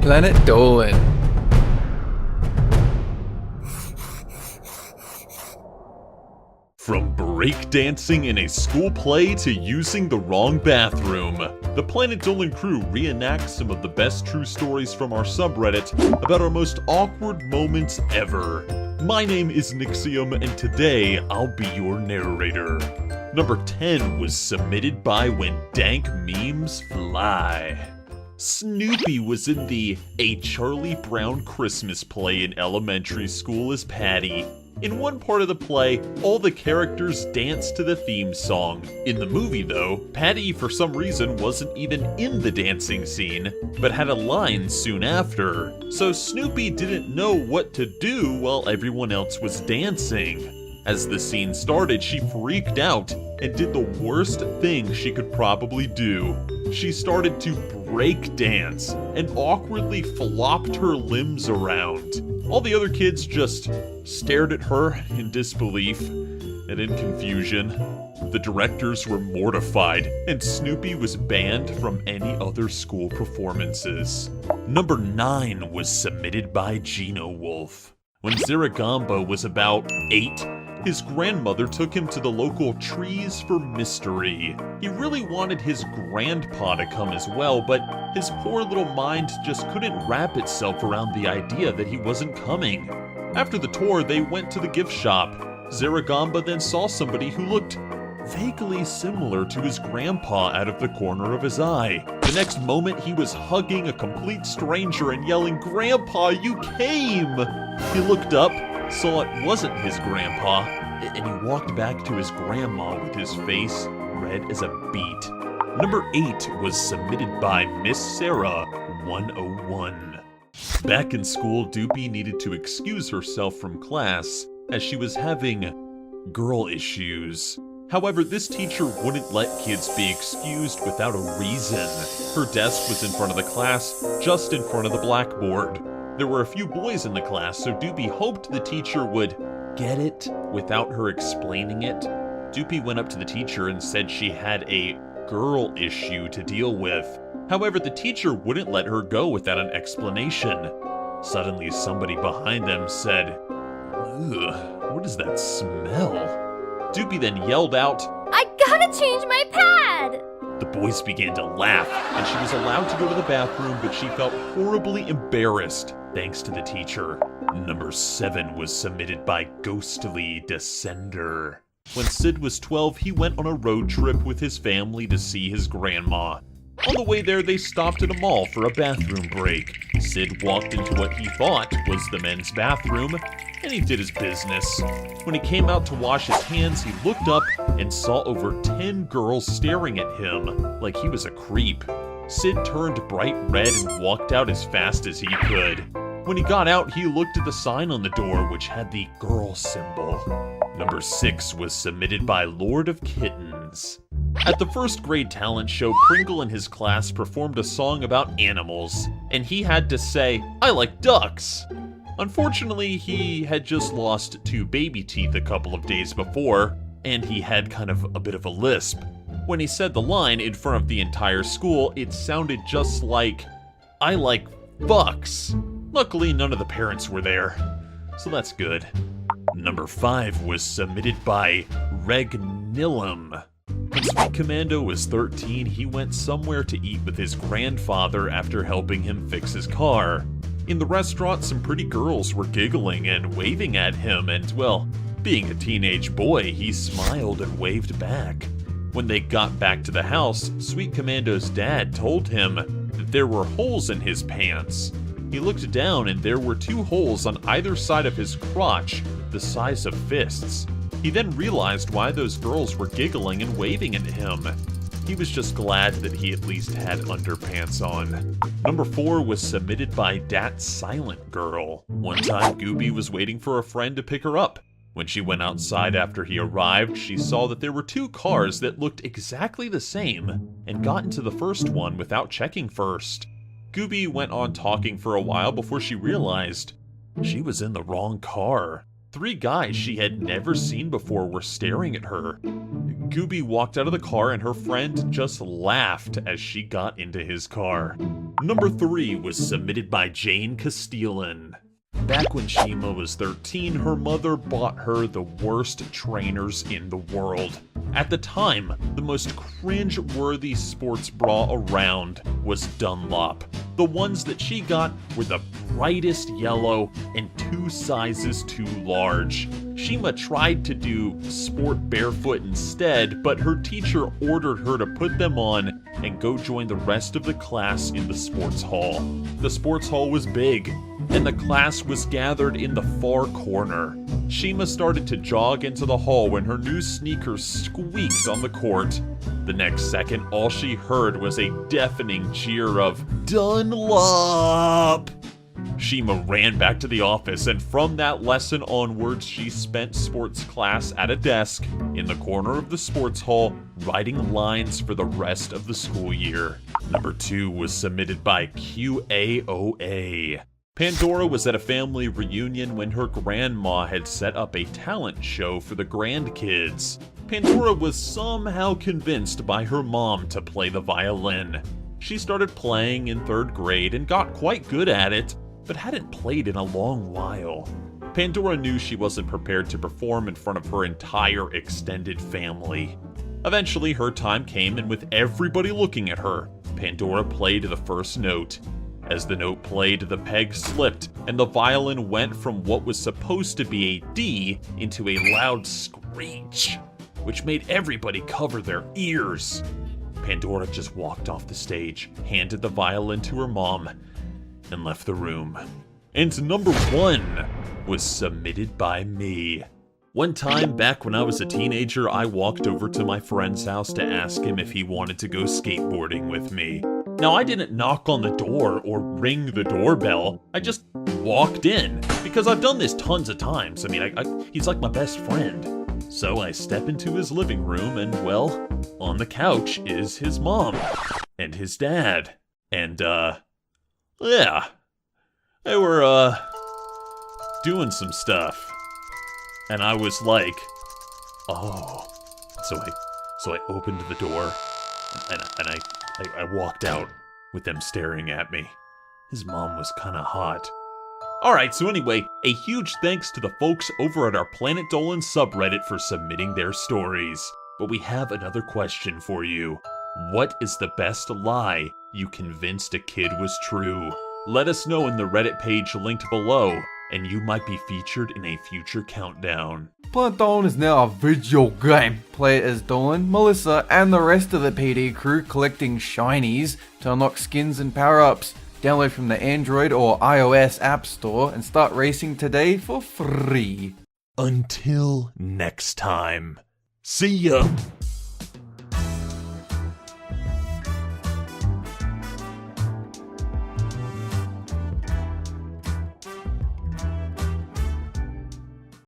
Planet Dolan. From breakdancing in a school play to using the wrong bathroom, the Planet Dolan crew reenacts some of the best true stories from our subreddit about our most awkward moments ever. My name is Nixium, and today I'll be your narrator. Number 10 was submitted by When Dank Memes Fly. Snoopy was in the A Charlie Brown Christmas play in elementary school as Patty. In one part of the play, all the characters danced to the theme song. In the movie, though, Patty for some reason wasn't even in the dancing scene, but had a line soon after. So Snoopy didn't know what to do while everyone else was dancing. As the scene started, she freaked out and did the worst thing she could probably do. She started to break dance and awkwardly flopped her limbs around. All the other kids just stared at her in disbelief and in confusion. The directors were mortified, and Snoopy was banned from any other school performances. Number 9 was submitted by Gino Wolf. When Ziragamba was about 8, his grandmother took him to the local Trees for Mystery. He really wanted his grandpa to come as well, but his poor little mind just couldn't wrap itself around the idea that he wasn't coming. After the tour, they went to the gift shop. Ziragamba then saw somebody who looked vaguely similar to his grandpa out of the corner of his eye. The next moment, he was hugging a complete stranger and yelling, "Grandpa, you came!" He looked up, saw it wasn't his grandpa, and he walked back to his grandma with his face red as a beet. Number 8 was submitted by Miss Sarah 101. Back in school, Doopy needed to excuse herself from class as she was having girl issues. However, this teacher wouldn't let kids be excused without a reason. Her desk was in front of the class, just in front of the blackboard. There were a few boys in the class, so Doopy hoped the teacher would get it without her explaining it. Doopy went up to the teacher and said she had a girl issue to deal with. However, the teacher wouldn't let her go without an explanation. Suddenly, somebody behind them said, "Ugh, what is that smell?" Doopy then yelled out, "I gotta change my pad!" The boys began to laugh, and she was allowed to go to the bathroom, but she felt horribly embarrassed thanks to the teacher. Number 7 was submitted by Ghostly Descender. When Sid was 12, he went on a road trip with his family to see his grandma. On the way there, they stopped at a mall for a bathroom break. Sid walked into what he thought was the men's bathroom, and he did his business. When he came out to wash his hands, he looked up and saw over 10 girls staring at him like he was a creep. Sid turned bright red and walked out as fast as he could. When he got out, he looked at the sign on the door, which had the girl symbol. Number 6 was submitted by Lord of Kittens. At the first grade talent show, Pringle and his class performed a song about animals, and he had to say, "I like ducks." Unfortunately, he had just lost 2 baby teeth a couple of days before, and he had kind of a bit of a lisp. When he said the line in front of the entire school, it sounded just like, "I like bucks." Luckily, none of the parents were there, so that's good. Number 5 was submitted by Regnillum. When Sweet Commando was 13, he went somewhere to eat with his grandfather after helping him fix his car. In the restaurant, some pretty girls were giggling and waving at him, and, well, being a teenage boy, he smiled and waved back. When they got back to the house, Sweet Commando's dad told him that there were holes in his pants. He looked down and there were 2 holes on either side of his crotch, the size of fists. He then realized why those girls were giggling and waving at him. He was just glad that he at least had underpants on. Number 4 was submitted by Dat Silent Girl. One time, Gooby was waiting for a friend to pick her up. When she went outside after he arrived, she saw that there were 2 cars that looked exactly the same, and got into the first one without checking first. Gooby went on talking for a while before she realized she was in the wrong car. 3 guys she had never seen before were staring at her. Gooby walked out of the car and her friend just laughed as she got into his car. Number 3 was submitted by Jane Castellan. Back when Shima was 13, her mother bought her the worst trainers in the world. At the time, the most cringe-worthy sports bra around was Dunlop. The ones that she got were the brightest yellow and 2 sizes too large. Shima tried to do sport barefoot instead, but her teacher ordered her to put them on and go join the rest of the class in the sports hall. The sports hall was big, and the class was gathered in the far corner. Shima started to jog into the hall when her new sneakers squeaked on the court. The next second, all she heard was a deafening cheer of "Dunlop!" Shima ran back to the office, and from that lesson onwards, she spent sports class at a desk in the corner of the sports hall, writing lines for the rest of the school year. Number 2 was submitted by QAOA. Pandora was at a family reunion when her grandma had set up a talent show for the grandkids. Pandora was somehow convinced by her mom to play the violin. She started playing in 3rd grade and got quite good at it, but hadn't played in a long while. Pandora knew she wasn't prepared to perform in front of her entire extended family. Eventually, her time came, and with everybody looking at her, Pandora played the first note. As the note played, the peg slipped, and the violin went from what was supposed to be a D into a loud screech, which made everybody cover their ears. Pandora just walked off the stage, handed the violin to her mom, and left the room. And number 1 was submitted by me. One time, back when I was a teenager, I walked over to my friend's house to ask him if he wanted to go skateboarding with me. Now, I didn't knock on the door or ring the doorbell. I just walked in, because I've done this tons of times. I mean, he's like my best friend. So I step into his living room, and well, on the couch is his mom and his dad. And, yeah, they were, doing some stuff. And I was like, oh. So I opened the door, and I walked out with them staring at me. His mom was kinda hot. Alright, so anyway, a huge thanks to the folks over at our Planet Dolan subreddit for submitting their stories. But we have another question for you. What is the best lie you convinced a kid was true? Let us know in the Reddit page linked below, and you might be featured in a future countdown. Planet Dolan is now a video game. Play it as Dolan, Melissa, and the rest of the PD crew collecting shinies to unlock skins and power-ups. Download from the Android or iOS App Store and start racing today for free. Until next time. See ya!